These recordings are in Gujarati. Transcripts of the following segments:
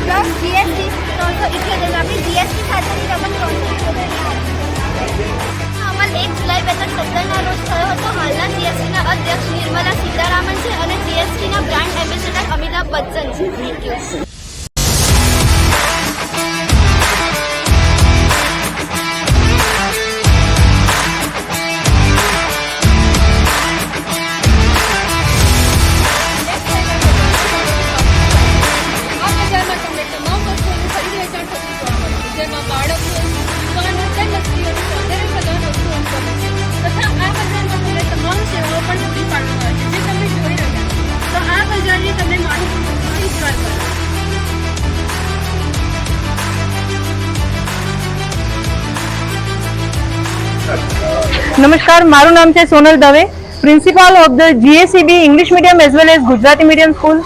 પ્લસ જીએસટી 378 આપણી જીએસટી સાથેની રકમ 378 અમલ 1 જુલાઈ 2017ના રોજ થયો હતો. હાલના જીએસટીના અધ્યક્ષ નિર્મલા સીતારામન છે અને જીએસટીના બ્રાન્ડ એમ્બેસેડર અમિતાભ બચ્ચન છે. Thank you. નમસ્કાર, મારું નામ છે Sonal Dave, principal of the GACB English medium as well as Gujarati medium school.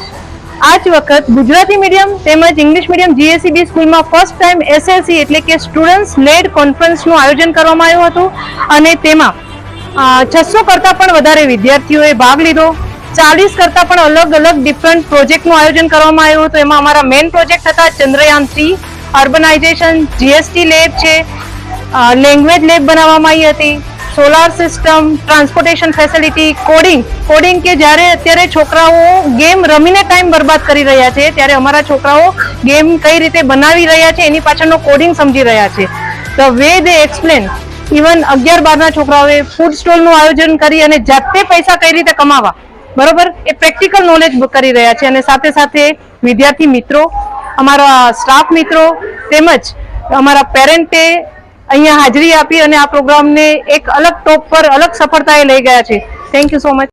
આ જ વખત ગુજરાતી મીડિયમ તેમજ ઇંગ્લિશ મીડિયમ જીએસીબી સ્કૂલમાં ફર્સ્ટ ટાઈમ એસએલસી એટલે કે સ્ટુડન્ટ્સ લેડ કોન્ફરન્સનું આયોજન કરવામાં આવ્યું હતું અને તેમાં 600 કરતાં પણ વધારે વિદ્યાર્થીઓએ ભાગ લીધો. 40 કરતાં પણ અલગ અલગ ડિફરન્ટ પ્રોજેક્ટનું આયોજન કરવામાં આવ્યું હતું. એમાં અમારા મેઇન પ્રોજેક્ટ હતા ચંદ્રયાન 3, અર્બનાઇઝેશન, જીએસટી લેબ છે, લેંગ્વેજ લેબ બનાવવામાં આવી હતી, solar system, transportation facility, coding કે જ્યારે અત્યારે છોકરાઓ ગેમ રમીને ટાઈમ બરબાદ કરી રહ્યા છે ત્યારે અમારા છોકરાઓ ગેમ કઈ રીતે બનાવી રહ્યા છે એની પાછળનો કોડિંગ સમજી રહ્યા છે. The way they explain, even 11-12ના છોકરાઓએ ફૂડ સ્ટોલનું આયોજન કરી અને જાતે પૈસા કઈ રીતે કમાવા, બરોબર, એ પ્રેક્ટિકલ નોલેજ કરી રહ્યા છે. અને સાથે સાથે વિદ્યાર્થી મિત્રો, અમારા સ્ટાફ મિત્રો તેમજ અમારા પેરેન્ટે અહીંયા હાજરી આપી અને આ પ્રોગ્રામને એક અલગ ટોપ પર અલગ સફળતાએ લઈ ગયા છે. Thank you so much.